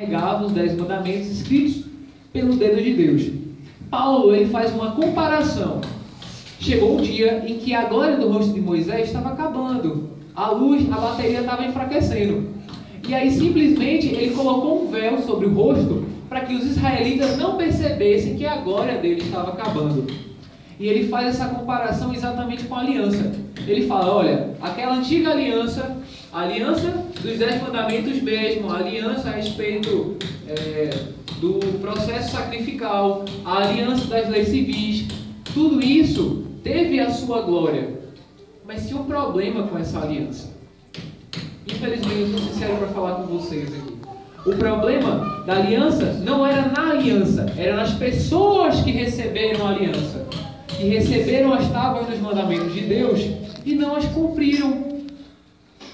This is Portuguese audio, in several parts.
negava os 10 mandamentos escritos pelo dedo de Deus. Paulo, ele faz uma comparação. Chegou um dia em que a glória do rosto de Moisés estava acabando. A luz, a bateria estava enfraquecendo. E aí simplesmente ele colocou um véu sobre o rosto para que os israelitas não percebessem que a glória dele estava acabando. E ele faz essa comparação exatamente com a aliança. Ele fala, olha, aquela antiga aliança, a aliança dos 10 mandamentos mesmo, a aliança a respeito do processo sacrificial, a aliança das leis civis, tudo isso teve a sua glória. Mas tinha um problema com essa aliança. Infelizmente, eu sou sincero para falar com vocês aqui. O problema da aliança não era na aliança, era nas pessoas que receberam a aliança, que receberam as tábuas dos mandamentos de Deus e não as cumpriram.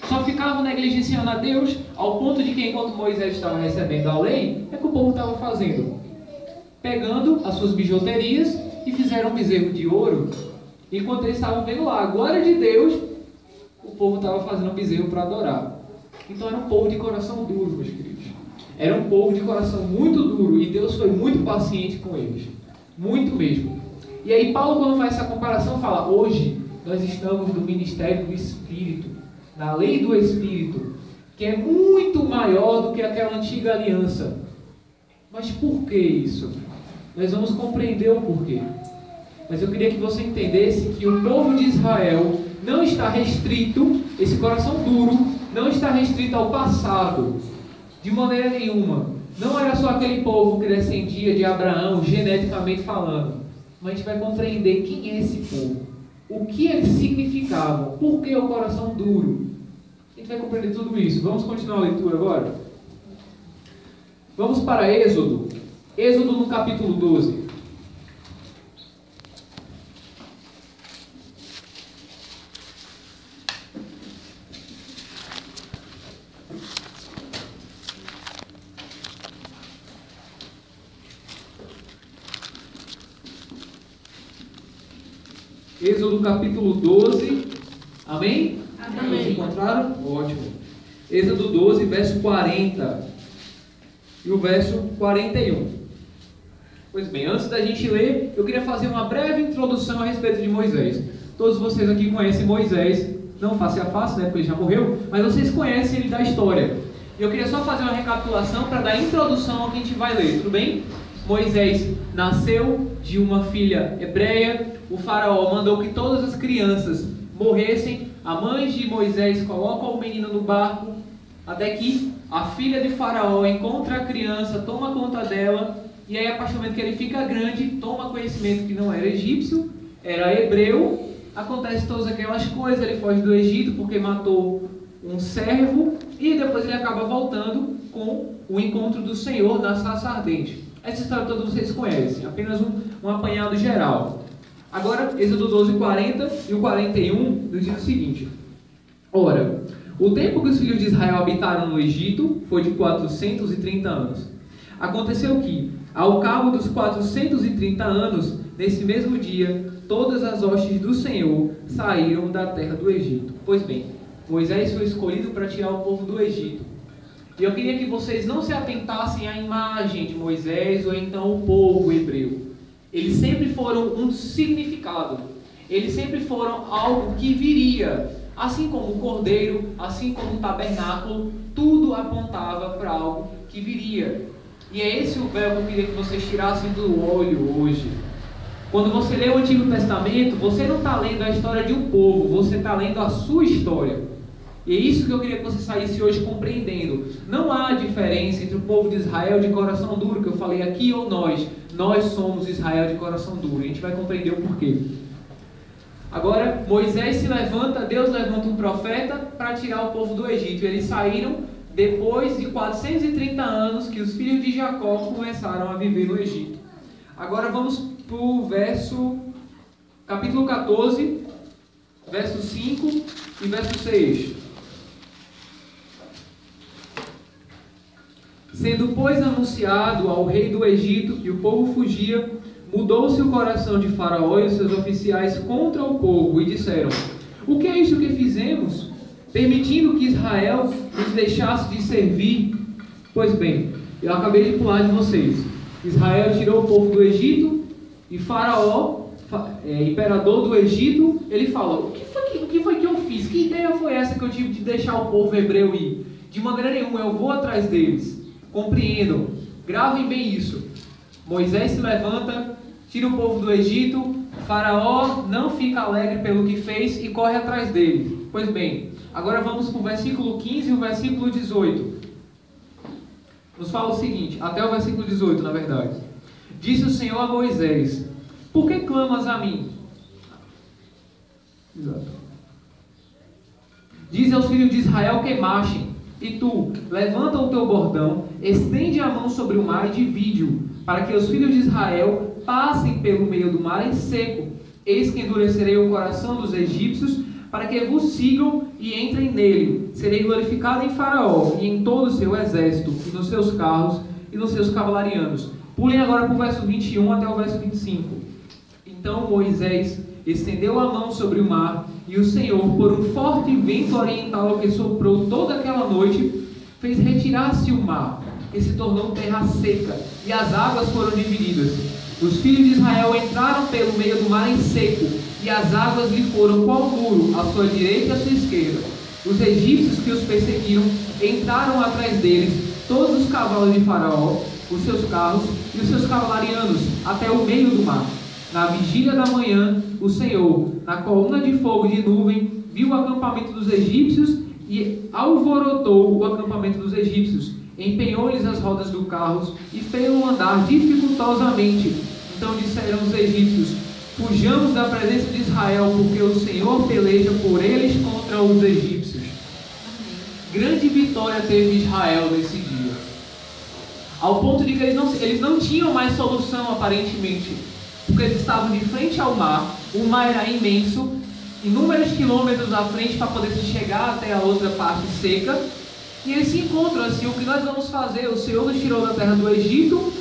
Só ficavam negligenciando a Deus, ao ponto de que enquanto Moisés estava recebendo a lei, é que o povo estava fazendo? Pegando as suas bijuterias e fizeram um bezerro de ouro. Enquanto eles estavam vendo lá a glória de Deus, o povo estava fazendo um bezerro para adorar. Então era um povo de coração duro, meus queridos. Era um povo de coração muito duro e Deus foi muito paciente com eles. Muito mesmo. E aí Paulo, quando faz essa comparação, fala, hoje nós estamos no ministério do Espírito, na lei do Espírito, que é muito maior do que aquela antiga aliança. Mas por que isso? Nós vamos compreender o porquê. Mas eu queria que você entendesse que o povo de Israel não está restrito, esse coração duro, não está restrito ao passado, de maneira nenhuma. Não era só aquele povo que descendia de Abraão, geneticamente falando. Mas a gente vai compreender quem é esse povo, o que eles significavam, por que o coração duro. A gente vai compreender tudo isso. Vamos continuar a leitura agora? Vamos para Êxodo. Êxodo no capítulo 12. Êxodo capítulo 12, amém? Amém. Vocês encontraram? Ótimo. Êxodo 12, verso 40 e o verso 41. Pois bem, antes da gente ler, eu queria fazer uma breve introdução a respeito de Moisés. Todos vocês aqui conhecem Moisés, não face a face, né, porque ele já morreu, mas vocês conhecem ele da história. Eu queria só fazer uma recapitulação para dar introdução ao que a gente vai ler, tudo bem? Moisés nasceu de uma filha hebreia. O faraó mandou que todas as crianças morressem. A mãe de Moisés coloca o menino no barco, até que a filha de faraó encontra a criança, toma conta dela, e aí a partir do momento que ele fica grande, toma conhecimento que não era egípcio, era hebreu, acontece todas aquelas coisas, ele foge do Egito porque matou um servo, e depois ele acaba voltando com o encontro do Senhor na sarça ardente. Essa história toda vocês conhecem, apenas um apanhado geral. Agora, Êxodo 12, 40 e o 41 nos diz o seguinte: ora, o tempo que os filhos de Israel habitaram no Egito foi de 430 anos. Aconteceu que, ao cabo dos 430 anos, nesse mesmo dia, todas as hostes do Senhor saíram da terra do Egito. Pois bem, Moisés foi escolhido para tirar o povo do Egito. E eu queria que vocês não se atentassem à imagem de Moisés ou então o povo hebreu. Eles sempre foram um significado. Eles sempre foram algo que viria. Assim como o cordeiro, assim como o tabernáculo, tudo apontava para algo que viria. E é esse o véu que eu queria que vocês tirassem do olho hoje. Quando você lê o Antigo Testamento, você não está lendo a história de um povo, você está lendo a sua história. E é isso que eu queria que você saísse hoje compreendendo. Não há diferença entre o povo de Israel de coração duro, que eu falei aqui, ou nós. Nós somos Israel de coração duro. A gente vai compreender o porquê. Agora, Moisés se levanta, Deus levanta um profeta para tirar o povo do Egito. Eles saíram depois de 430 anos que os filhos de Jacó começaram a viver no Egito. Agora vamos para o capítulo 14, verso 5 e verso 6. Sendo, pois, anunciado ao rei do Egito que o povo fugia, mudou-se o coração de Faraó e os seus oficiais contra o povo e disseram: o que é isto que fizemos, permitindo que Israel nos deixasse de servir? Pois bem, Eu acabei de pular de vocês. Israel tirou o povo do Egito e Faraó, imperador do Egito, ele fala: o que foi que eu fiz? Que ideia foi essa que eu tive de deixar o povo hebreu ir? De maneira nenhuma, eu vou atrás deles. Compreendam, gravem bem isso. Moisés se levanta, tira o povo do Egito, Faraó não fica alegre pelo que fez e corre atrás dele. Pois bem, agora vamos para o versículo 15 e o versículo 18. Nos fala o seguinte, até o versículo 18, na verdade. Disse o Senhor a Moisés: por que clamas a mim? Exato. Diz aos filhos de Israel que marchem, e tu, levanta o teu bordão, estende a mão sobre o mar e divide-o, para que os filhos de Israel passem pelo meio do mar em seco. Eis que endurecerei o coração dos egípcios, para que vos sigam e entrem nele. Serei glorificado em Faraó e em todo o seu exército, e nos seus carros e nos seus cavalarianos. Pulem agora para o verso 21 até o verso 25. Então Moisés estendeu a mão sobre o mar, e o Senhor, por um forte vento oriental que soprou toda aquela noite, fez retirar-se o mar, e se tornou terra seca, e as águas foram divididas. Os filhos de Israel entraram pelo meio do mar em seco, e as águas lhe foram qual muro, à sua direita e à sua esquerda. Os egípcios que os perseguiram entraram atrás deles, todos os cavalos de Faraó, os seus carros e os seus cavalarianos, até o meio do mar. Na vigília da manhã, o Senhor, na coluna de fogo e de nuvem, viu o acampamento dos egípcios e alvorotou o acampamento dos egípcios. Empenhou-lhes as rodas dos carros e fez-o andar dificultosamente. Então disseram os egípcios: fujamos da presença de Israel, porque o Senhor peleja por eles contra os egípcios. Grande vitória teve Israel nesse dia, ao ponto de que eles não tinham mais solução, aparentemente, porque eles estavam de frente ao mar. O mar era imenso, inúmeros quilômetros à frente para poder se chegar até a outra parte seca. E eles se encontram assim: o que nós vamos fazer? O Senhor nos tirou da terra do Egito,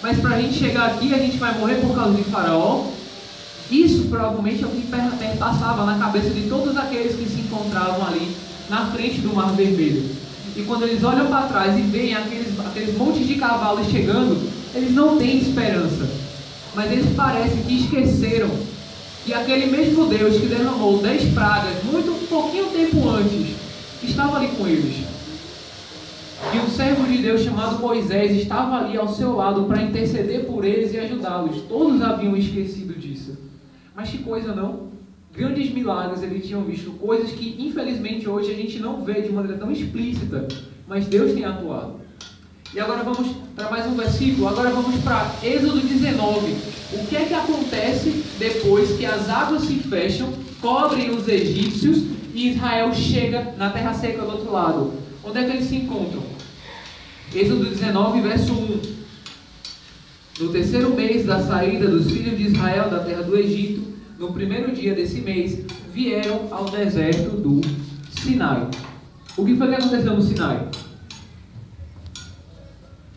mas para a gente chegar aqui a gente vai morrer por causa de Faraó. Isso provavelmente é o que passava na cabeça de todos aqueles que se encontravam ali na frente do Mar Vermelho. E quando eles olham para trás e veem aqueles montes de cavalos chegando, eles não têm esperança. Mas eles parecem que esqueceram que aquele mesmo Deus que derramou 10 pragas pouquinho tempo antes, estava ali com eles. E um servo de Deus chamado Moisés estava ali ao seu lado para interceder por eles e ajudá-los. Todos haviam esquecido disso. Mas que coisa, não? Grandes milagres eles tinham visto, coisas que infelizmente hoje a gente não vê de maneira tão explícita, mas Deus tem atuado. E agora vamos para mais um versículo. Agora vamos para Êxodo 19. O que é que acontece depois que as águas se fecham, cobrem os egípcios e Israel chega na terra seca do outro lado? Onde é que eles se encontram? Êxodo 19, verso 1. No terceiro mês da saída dos filhos de Israel da terra do Egito, no primeiro dia desse mês, vieram ao deserto do Sinai. O que foi que aconteceu no Sinai?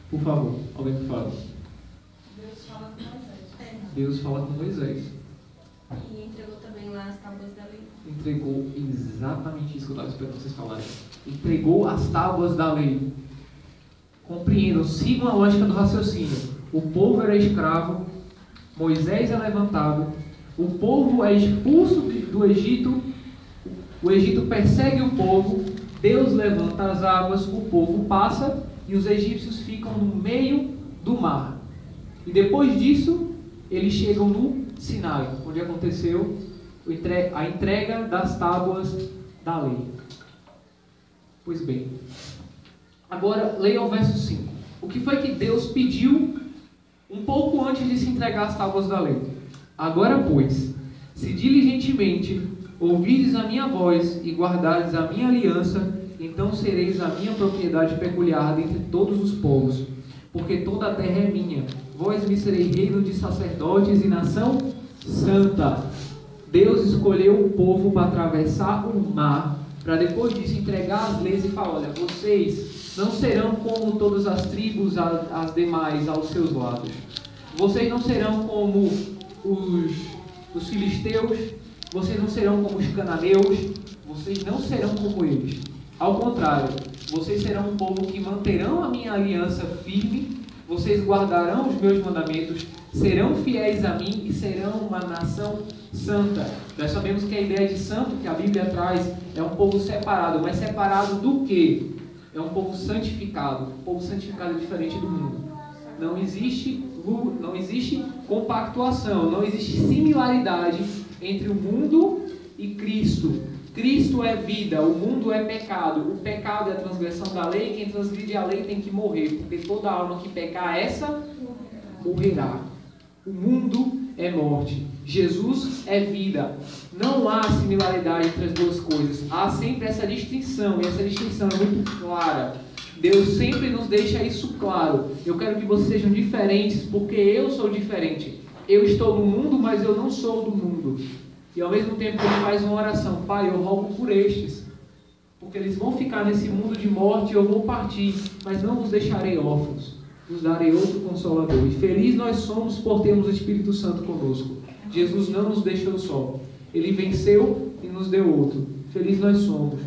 Por favor, alguém me fala. Deus fala com Moisés. Deus fala com Moisés. E entregou também lá as tábuas da lei. Entregou exatamente isso que eu estava esperando vocês falarem. Entregou as tábuas da lei. Compreendam, sigam a lógica do raciocínio. O povo era escravo, Moisés é levantado, o povo é expulso do Egito, o Egito persegue o povo, Deus levanta as águas, o povo passa e os egípcios ficam no meio do mar. E depois disso, eles chegam no Sinai, onde aconteceu a entrega das tábuas da lei. Pois bem, agora leia o verso 5. O que foi que Deus pediu um pouco antes de se entregar as tábuas da lei? Agora, pois, se diligentemente ouvirdes a minha voz e guardardes a minha aliança, então sereis a minha propriedade peculiar dentre todos os povos, porque toda a terra é minha. Vós me sereis reino de sacerdotes e nação santa. Deus escolheu o povo para atravessar o mar, para depois disso entregar as leis e falar: olha, vocês não serão como todas as tribos, as demais, aos seus lados. Vocês não serão como os filisteus, vocês não serão como os cananeus, vocês não serão como eles. Ao contrário, vocês serão um povo que manterão a minha aliança firme, vocês guardarão os meus mandamentos, serão fiéis a mim e serão uma nação santa. Nós sabemos que a ideia de santo que a Bíblia traz é um povo separado, mas separado do quê? É um povo santificado. Um povo santificado é diferente do mundo. Não existe compactuação, não existe similaridade entre o mundo e Cristo. Cristo é vida, o mundo é pecado. O pecado é a transgressão da lei, quem transgride a lei tem que morrer, porque toda alma que pecar, essa morrerá. O mundo é morte. Jesus é vida. Não há similaridade entre as duas coisas. Há sempre essa distinção, e essa distinção é muito clara. Deus sempre nos deixa isso claro. Eu quero que vocês sejam diferentes, porque eu sou diferente. Eu estou no mundo, mas eu não sou do mundo. E ao mesmo tempo ele faz uma oração: Pai, eu rogo por estes, porque eles vão ficar nesse mundo de morte e eu vou partir, mas não vos deixarei órfãos, vos darei outro Consolador. E feliz nós somos por termos o Espírito Santo conosco. Jesus não nos deixou só, Ele venceu e nos deu outro. Feliz nós somos.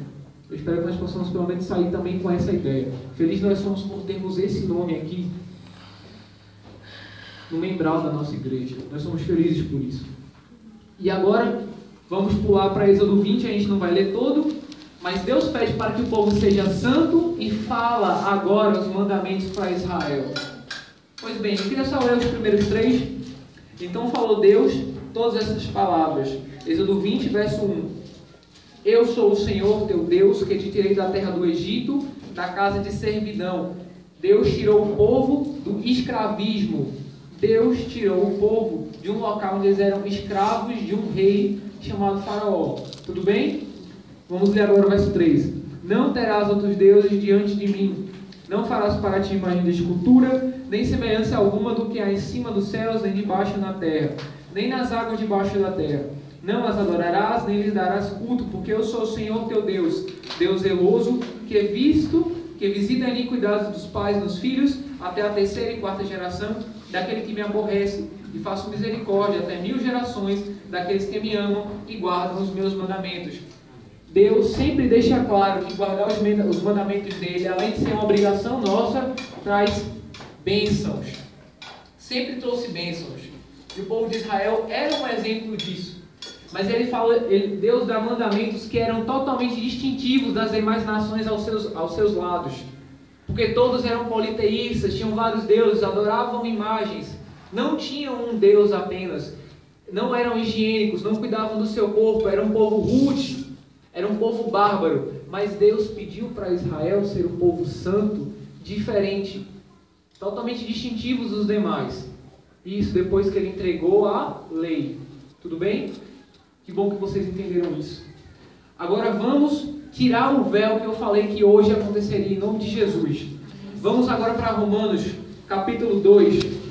Eu espero que nós possamos pelo menos sair também com essa ideia. Feliz nós somos por termos esse nome aqui no membral da nossa igreja. Nós somos felizes por isso. E agora, vamos pular para Êxodo 20, a gente não vai ler todo, mas Deus pede para que o povo seja santo e fala agora os mandamentos para Israel. Pois bem, eu queria só ler os primeiros 3. Então falou Deus todas essas palavras. Êxodo 20, verso 1. Eu sou o Senhor teu Deus, que te tirei da terra do Egito, da casa de servidão. Deus tirou o povo do escravismo. Deus tirou o povo de um local onde eles eram escravos de um rei chamado Faraó. Tudo bem? Vamos ler agora o verso 3. Não terás outros deuses diante de mim. Não farás para ti imagem de escultura, nem semelhança alguma do que há em cima dos céus, nem debaixo na terra, nem nas águas debaixo da terra. Não as adorarás, nem lhes darás culto, porque eu sou o Senhor teu Deus, Deus zeloso, que visita a iniquidade dos pais nos filhos, até a 3ª e 4ª geração, daquele que me aborrece, e faço misericórdia até 1000 gerações daqueles que me amam e guardam os meus mandamentos. Deus sempre deixa claro que guardar os mandamentos dele, além de ser uma obrigação nossa, traz bênçãos. Sempre trouxe bênçãos. E o povo de Israel era um exemplo disso. Mas Deus dá mandamentos que eram totalmente distintivos das demais nações aos seus lados. Porque todos eram politeístas, tinham vários deuses, adoravam imagens. Não tinham um Deus apenas. Não eram higiênicos, não cuidavam do seu corpo, era um povo rude. Era um povo bárbaro, mas Deus pediu para Israel ser um povo santo, diferente, totalmente distintivos dos demais. Isso depois que ele entregou a lei. Tudo bem? Que bom que vocês entenderam isso. Agora vamos tirar o véu que eu falei que hoje aconteceria em nome de Jesus. Vamos agora para Romanos, capítulo 2.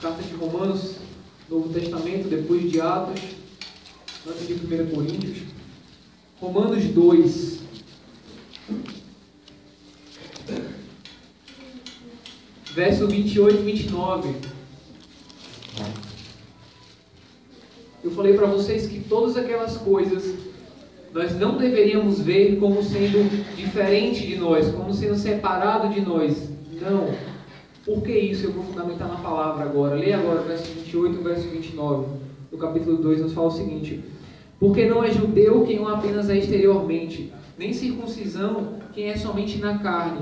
Carta de Romanos, Novo Testamento, depois de Atos, antes de 1 Coríntios. Romanos 2. Verso 28 e 29. Eu falei para vocês que todas aquelas coisas nós não deveríamos ver como sendo diferente de nós, como sendo separado de nós. Não. Por que isso? Eu vou fundamentar na palavra agora. Leia agora o verso 28 e o verso 29. No capítulo 2 nos fala o seguinte: porque não é judeu quem o apenas é exteriormente, nem circuncisão quem é somente na carne.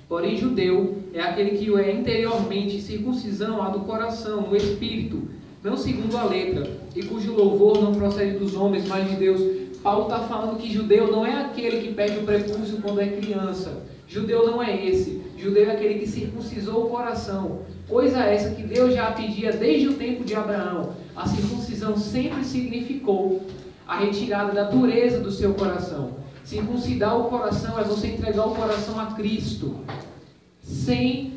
Porém judeu é aquele que o é interiormente, circuncisão a do coração, no espírito, não segundo a letra, e cujo louvor não procede dos homens, mas de Deus. Paulo está falando que judeu não é aquele que perde o prepúcio quando é criança. Judeu não é esse. Judeu é aquele que circuncisou o coração. Coisa essa que Deus já pedia desde o tempo de Abraão. A circuncisão sempre significou a retirada da dureza do seu coração. Circuncidar o coração é você entregar o coração a Cristo. Sem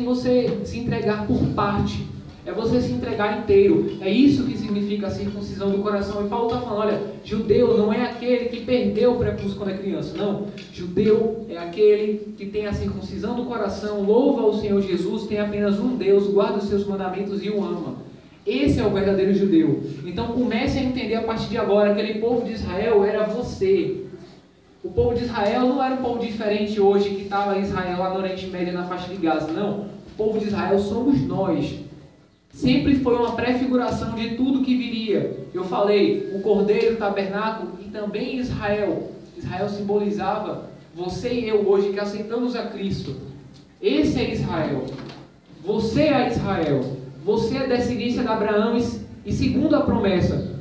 você se entregar por parte. É você se entregar inteiro. É isso que significa a circuncisão do coração. E Paulo está falando, olha, judeu não é aquele que perdeu o prepúcio quando é criança. Não. Judeu é aquele que tem a circuncisão do coração, louva o Senhor Jesus, tem apenas um Deus, guarda os seus mandamentos e o ama. Esse é o verdadeiro judeu. Então comece a entender a partir de agora, aquele povo de Israel era você. O povo de Israel não era um povo diferente hoje que estava em Israel lá no Oriente Médio, na faixa de Gaza. Não. O povo de Israel somos nós. Sempre foi uma prefiguração de tudo que viria. Eu falei, o cordeiro, o tabernáculo e também Israel. Israel simbolizava você e eu hoje que aceitamos a Cristo. Esse é Israel. Você é Israel. Você é descendência de Abraão e segundo a promessa,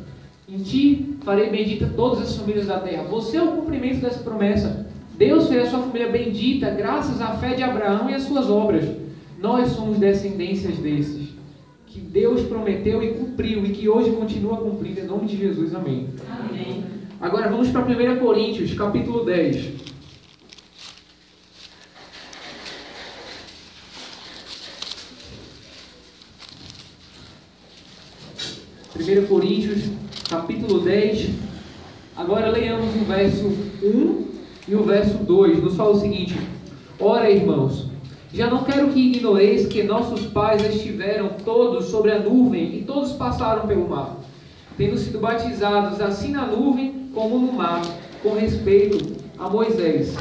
em ti farei bendita todas as famílias da terra. Você é o cumprimento dessa promessa. Deus fez a sua família bendita graças à fé de Abraão e às suas obras. Nós somos descendências desses, que Deus prometeu e cumpriu, e que hoje continua cumprindo, em nome de Jesus. Amém. Amém. Agora vamos para 1 Coríntios, capítulo 10. 1 Coríntios, capítulo 10. Agora leiamos o verso 1 e o verso 2. Nos fala o seguinte: ora, irmãos, já não quero que ignoreis que nossos pais estiveram todos sobre a nuvem e todos passaram pelo mar, tendo sido batizados assim na nuvem como no mar, com respeito a Moisés.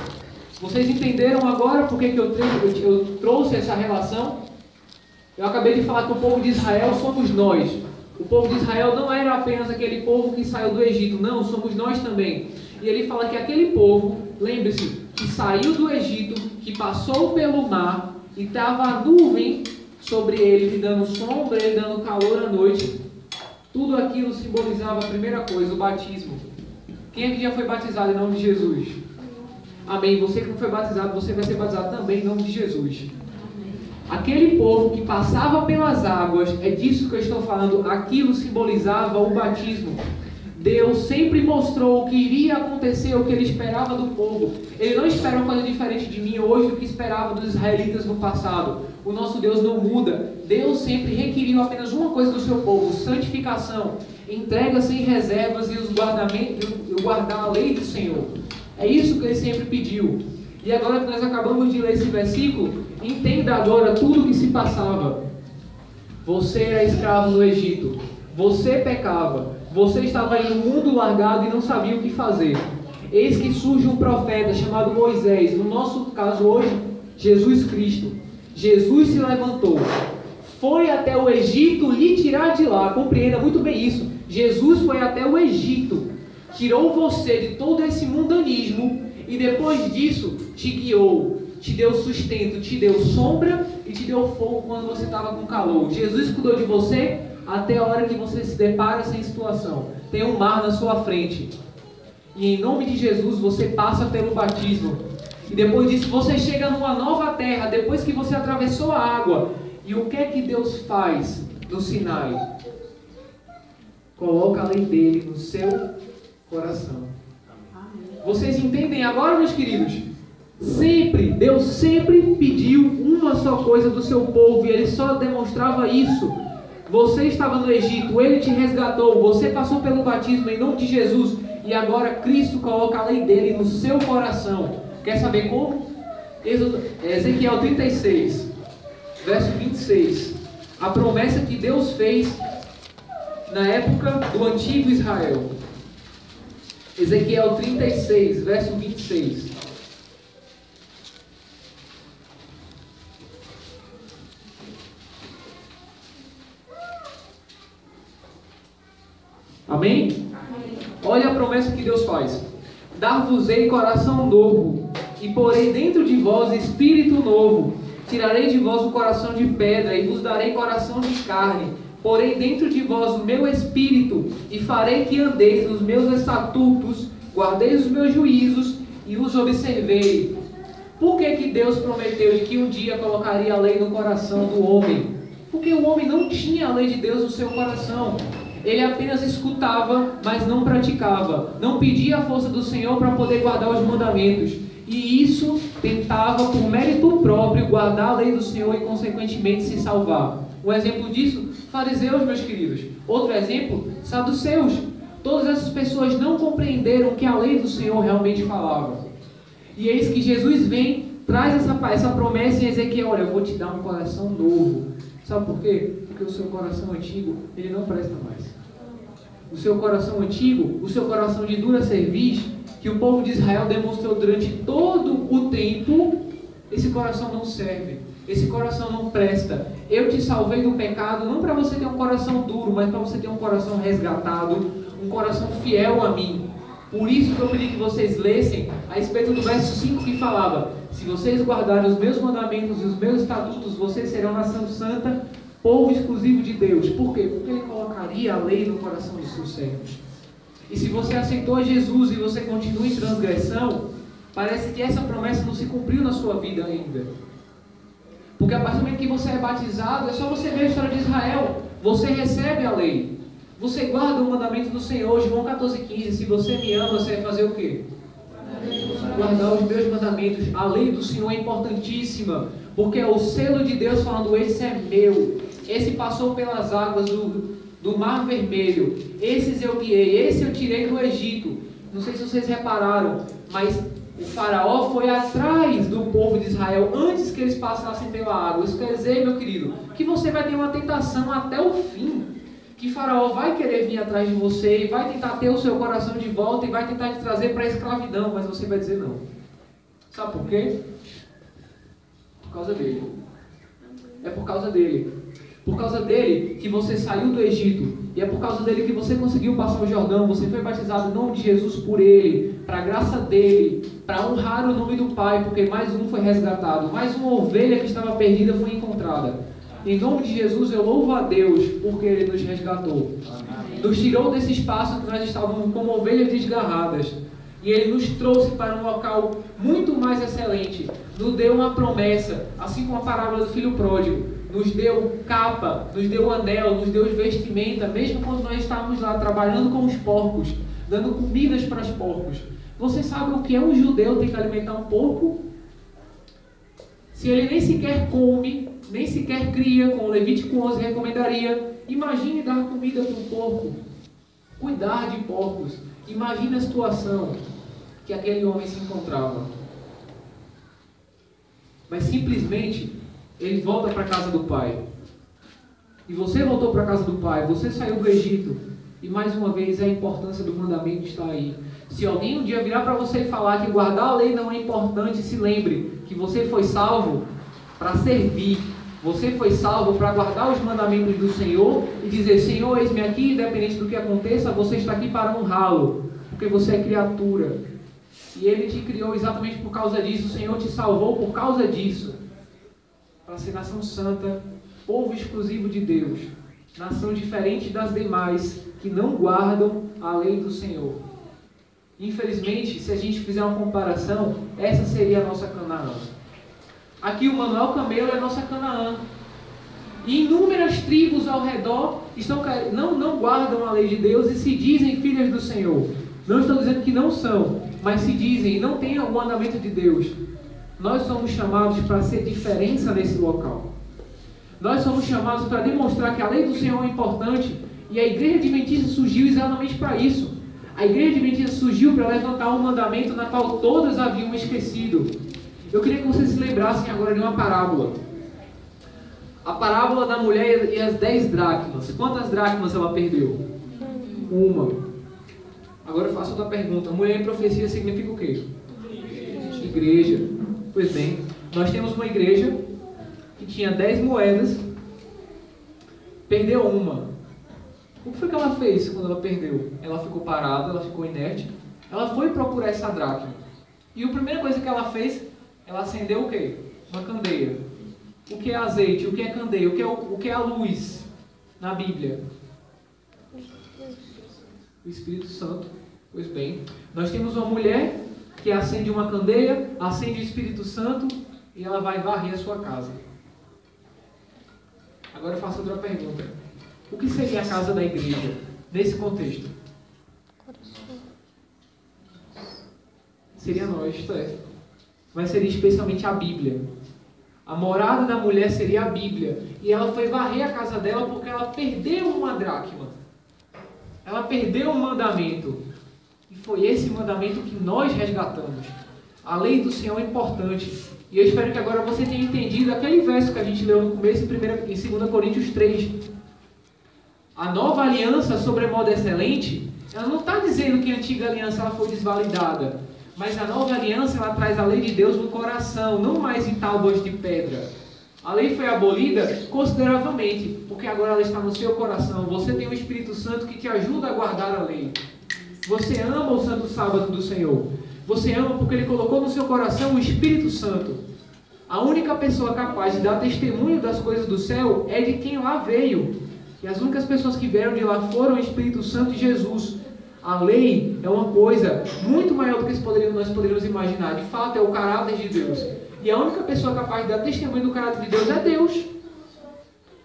Vocês entenderam agora por que eu trouxe essa relação? Eu acabei de falar que o povo de Israel somos nós. O povo de Israel não era apenas aquele povo que saiu do Egito, não, somos nós também. E ele fala que aquele povo, lembre-se, que saiu do Egito, que passou pelo mar, e estava a nuvem sobre ele, lhe dando sombra, ele dando calor à noite. Tudo aquilo simbolizava a primeira coisa, o batismo. Quem é que já foi batizado em nome de Jesus? Amém. Você que não foi batizado, você vai ser batizado também em nome de Jesus. Aquele povo que passava pelas águas, é disso que eu estou falando, aquilo simbolizava o batismo. Deus sempre mostrou o que iria acontecer, o que Ele esperava do povo. Ele não espera uma coisa diferente de mim hoje do que esperava dos israelitas no passado. O nosso Deus não muda. Deus sempre requeriu apenas uma coisa do seu povo: santificação, entrega sem reservas e guardar a lei do Senhor. É isso que Ele sempre pediu. E agora que nós acabamos de ler esse versículo, entenda agora tudo o que se passava. Você era escravo no Egito. Você pecava. Você estava aí no mundo largado e não sabia o que fazer. Eis que surge um profeta chamado Moisés. No nosso caso hoje, Jesus Cristo. Jesus se levantou. Foi até o Egito lhe tirar de lá. Compreenda muito bem isso. Jesus foi até o Egito. Tirou você de todo esse mundanismo. E depois disso, te guiou, te deu sustento, te deu sombra e te deu fogo quando você estava com calor. Jesus cuidou de você até a hora que você se depara sem situação. Tem um mar na sua frente. E em nome de Jesus você passa pelo batismo. E depois disso você chega numa nova terra, depois que você atravessou a água. E o que é que Deus faz no Sinai? Coloca a lei dele no seu coração. Vocês entendem agora, meus queridos? Deus sempre pediu uma só coisa do seu povo e Ele só demonstrava isso. Você estava no Egito, Ele te resgatou, você passou pelo batismo em nome de Jesus e agora Cristo coloca a lei dele no seu coração. Quer saber como? Ezequiel 36, verso 26. A promessa que Deus fez na época do antigo Israel. Ezequiel 36, verso 26. Amém? Olha a promessa que Deus faz: dar-vos-ei coração novo, e porei dentro de vós espírito novo. Tirarei de vós o coração de pedra, e vos darei coração de carne. Porei dentro de vós o meu espírito, e farei que andeis nos meus estatutos, guardeis os meus juízos, e os observei. Por que Deus prometeu de que um dia colocaria a lei no coração do homem? Porque o homem não tinha a lei de Deus no seu coração. Ele apenas escutava, mas não praticava. Não pedia a força do Senhor para poder guardar os mandamentos. E isso tentava, por mérito próprio, guardar a lei do Senhor e, consequentemente, se salvar. Um exemplo disso, fariseus, meus queridos. Outro exemplo, saduceus. Todas essas pessoas não compreenderam o que a lei do Senhor realmente falava. E eis que Jesus vem, traz essa promessa em Ezequiel: olha, eu vou te dar um coração novo. Sabe por quê? Porque o seu coração antigo, ele não presta mais. O seu coração antigo, o seu coração de dura cerviz, que o povo de Israel demonstrou durante todo o tempo, esse coração não serve. Esse coração não presta. Eu te salvei do pecado, não para você ter um coração duro, mas para você ter um coração resgatado, um coração fiel a mim. Por isso que eu pedi que vocês lessem a respeito do verso 5 que falava: se vocês guardarem os meus mandamentos e os meus estatutos, vocês serão nação santa, povo exclusivo de Deus. Por quê? Porque Ele colocaria a lei no coração dos seus servos. E se você aceitou Jesus e você continua em transgressão, parece que essa promessa não se cumpriu na sua vida ainda. Porque a partir do momento que você é batizado, é só você ver a história de Israel. Você recebe a lei. Você guarda o mandamento do Senhor. João 14,15. Se você me ama, você vai fazer o quê? Guardar os meus mandamentos. A lei do Senhor é importantíssima. Porque é o selo de Deus falando: esse é meu. Esse passou pelas águas do Mar Vermelho. Esses eu guiei. Esse eu tirei do Egito. Não sei se vocês repararam, mas o faraó foi atrás do povo de Israel antes que eles passassem pela água. Isso quer dizer, meu querido, que você vai ter uma tentação até o fim. Que faraó vai querer vir atrás de você e vai tentar ter o seu coração de volta e vai tentar te trazer para a escravidão, mas você vai dizer não. Sabe por quê? Por causa dele. É por causa dele. Por causa dele que você saiu do Egito. E é por causa dele que você conseguiu passar o Jordão. Você foi batizado em nome de Jesus por ele, para a graça dele, para honrar o nome do Pai, porque mais um foi resgatado, mais uma ovelha que estava perdida foi encontrada. Em nome de Jesus eu louvo a Deus porque Ele nos resgatou. Amém. Nos tirou desse espaço que nós estávamos como ovelhas desgarradas. E Ele nos trouxe para um local muito mais excelente. Nos deu uma promessa, assim como a parábola do filho pródigo. Nos deu capa, nos deu anel, nos deu vestimenta, mesmo quando nós estávamos lá trabalhando com os porcos, dando comidas para os porcos. Você sabe o que é um judeu ter que alimentar um porco? Se ele nem sequer come, nem sequer cria, como Levítico 11 recomendaria, imagine dar comida para um porco, cuidar de porcos. Imagine a situação que aquele homem se encontrava. Mas simplesmente ele volta para a casa do pai. E você voltou para a casa do pai, você saiu do Egito. E mais uma vez a importância do mandamento está aí. Se alguém um dia virar para você e falar que guardar a lei não é importante, se lembre que você foi salvo para servir. Você foi salvo para guardar os mandamentos do Senhor e dizer: Senhor, eis-me aqui, independente do que aconteça, você está aqui para honrá-lo, porque você é criatura. E Ele te criou exatamente por causa disso. O Senhor te salvou por causa disso, para ser nação santa, povo exclusivo de Deus, nação diferente das demais, que não guardam a lei do Senhor. Infelizmente, se a gente fizer uma comparação, essa seria a nossa Canaã. Aqui o Manuel Camelo é a nossa Canaã. E inúmeras tribos ao redor não guardam a lei de Deus e se dizem filhas do Senhor. Não estou dizendo que não são, mas se dizem e não têm o mandamento de Deus. Nós somos chamados para ser diferença nesse local. Nós somos chamados para demonstrar que a lei do Senhor é importante. E a Igreja Adventista surgiu exatamente para isso. A Igreja Adventista surgiu para levantar um mandamento na qual todas haviam esquecido. Eu queria que vocês se lembrassem agora de uma parábola. A parábola da mulher e as 10 dracmas. Quantas dracmas ela perdeu? Uma. Agora eu faço outra pergunta. Mulher em profecia significa o quê? Igreja. Pois bem, nós temos uma igreja que tinha 10 moedas, perdeu uma. O que foi que ela fez quando ela perdeu? Ela ficou parada, ela ficou inerte. Ela foi procurar essa dracma. E a primeira coisa que ela fez, ela acendeu o quê? Uma candeia. O que é azeite? O que é candeia? O que é a luz na Bíblia? O Espírito Santo. Pois bem, nós temos uma mulher que acende uma candeia, acende o Espírito Santo e ela vai varrer a sua casa. Agora eu faço outra pergunta. O que seria a casa da igreja nesse contexto? Seria nós, isto é. Mas seria especialmente a Bíblia. A morada da mulher seria a Bíblia. E ela foi varrer a casa dela porque ela perdeu uma dracma. Ela perdeu um mandamento. E foi esse mandamento que nós resgatamos. A lei do Senhor é importante. E eu espero que agora você tenha entendido aquele verso que a gente leu no começo em 2 Coríntios 3. A nova aliança, sobremodo excelente, ela não está dizendo que a antiga aliança ela foi desvalidada. Mas a nova aliança ela traz a lei de Deus no coração, não mais em tábuas de pedra. A lei foi abolida consideravelmente, porque agora ela está no seu coração. Você tem o Espírito Santo que te ajuda a guardar a lei. Você ama o santo sábado do Senhor. Você ama porque Ele colocou no seu coração o Espírito Santo. A única pessoa capaz de dar testemunho das coisas do céu é de quem lá veio. E as únicas pessoas que vieram de lá foram o Espírito Santo e Jesus. A lei é uma coisa muito maior do que nós poderíamos imaginar. De fato, é o caráter de Deus. E a única pessoa capaz de dar testemunho do caráter de Deus é Deus.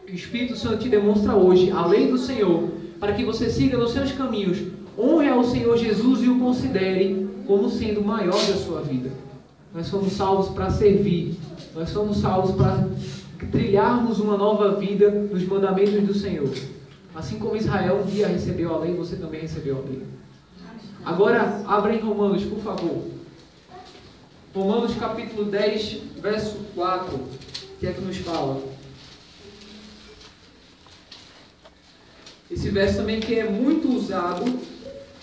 O Espírito Santo te demonstra hoje a lei do Senhor, para que você siga nos seus caminhos, honre ao Senhor Jesus e o considere como sendo o maior da sua vida. Nós somos salvos para servir. Nós somos salvos para trilharmos uma nova vida nos mandamentos do Senhor. Assim como Israel um dia recebeu a lei, você também recebeu a lei. Agora, abra em Romanos, por favor. Romanos capítulo 10, verso 4. O que é que nos fala? Esse verso também que é muito usado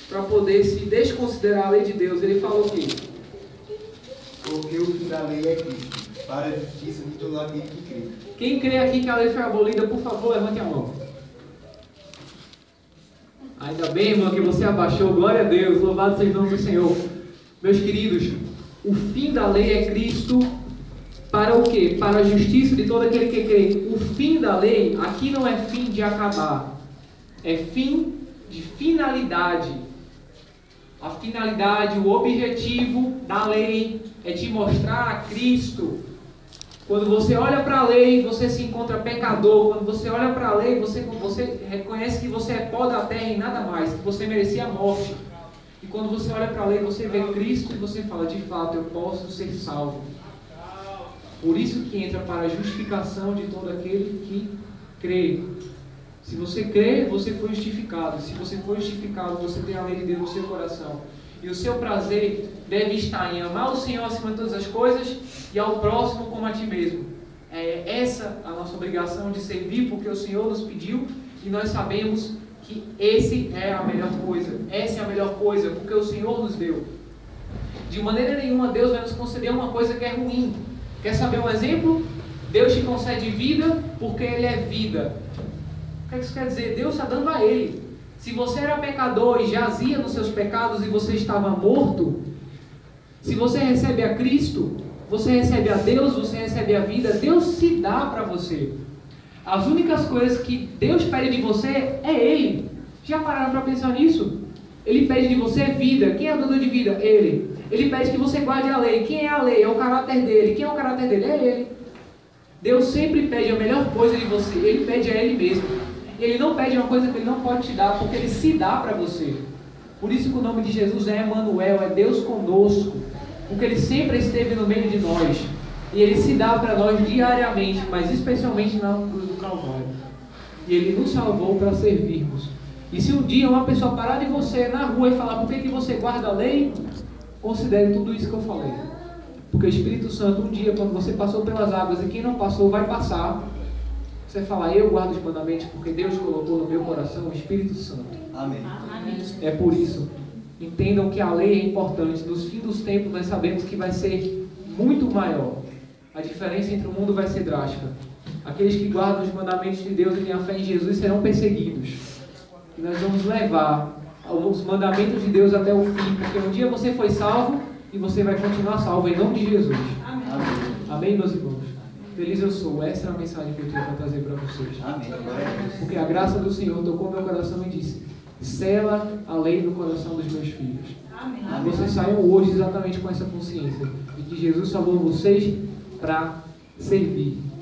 para poder se desconsiderar a lei de Deus. Ele fala o quê? Porque o fim da lei é Cristo, para a justiça de todo aquele que crê. Quem crê aqui que a lei foi abolida, por favor, levante a mão. Ainda bem, irmão, que você abaixou. Glória a Deus. Louvado seja o nome do Senhor. Meus queridos, o fim da lei é Cristo para o quê? Para a justiça de todo aquele que crê. O fim da lei aqui não é fim de acabar. É fim de finalidade. A finalidade, o objetivo da lei é te mostrar a Cristo. Quando você olha para a lei, você se encontra pecador. Quando você olha para a lei, você reconhece que você é pó da terra e nada mais, que você merecia a morte. E quando você olha para a lei, você vê Cristo e você fala, de fato, eu posso ser salvo. Por isso que entra para a justificação de todo aquele que crê. Se você crê, você foi justificado. Se você foi justificado, você tem a lei de Deus no seu coração. E o seu prazer deve estar em amar o Senhor acima de todas as coisas e ao próximo como a ti mesmo. É essa a nossa obrigação de servir, porque o Senhor nos pediu e nós sabemos que esse é a melhor coisa. Essa é a melhor coisa, porque o Senhor nos deu. De maneira nenhuma Deus vai nos conceder uma coisa que é ruim. Quer saber um exemplo? Deus te concede vida porque Ele é vida. O que isso quer dizer? Deus está dando a Ele. Se você era pecador e jazia nos seus pecados e você estava morto, se você recebe a Cristo, você recebe a Deus, você recebe a vida, Deus se dá para você. As únicas coisas que Deus pede de você é Ele. Já pararam para pensar nisso? Ele pede de você vida. Quem é o dono de vida? Ele. Ele pede que você guarde a lei. Quem é a lei? É o caráter dele. Quem é o caráter dele? É Ele. Deus sempre pede a melhor coisa de você. Ele pede a Ele mesmo. Ele não pede uma coisa que Ele não pode te dar, porque Ele se dá para você. Por isso que o nome de Jesus é Emmanuel, é Deus conosco. Porque Ele sempre esteve no meio de nós. E Ele se dá para nós diariamente, mas especialmente na cruz do Calvário. E Ele nos salvou para servirmos. E se um dia uma pessoa parar de você na rua e falar por que você guarda a lei, considere tudo isso que eu falei. Porque o Espírito Santo, um dia, quando você passou pelas águas, e quem não passou vai passar, você fala, eu guardo os mandamentos porque Deus colocou no meu coração o Espírito Santo. Amém. É por isso, entendam que a lei é importante. Nos fins dos tempos nós sabemos que vai ser muito maior. A diferença entre o mundo vai ser drástica. Aqueles que guardam os mandamentos de Deus e têm a fé em Jesus serão perseguidos. E nós vamos levar os mandamentos de Deus até o fim, porque um dia você foi salvo e você vai continuar salvo em nome de Jesus. Amém. Amém, meus irmãos? Feliz eu sou. Essa é a mensagem que eu tinha para trazer para vocês. Amém. Porque a graça do Senhor tocou meu coração e disse, sela a lei no coração dos meus filhos. Amém. Vocês saiam hoje exatamente com essa consciência de que Jesus salvou vocês para servir.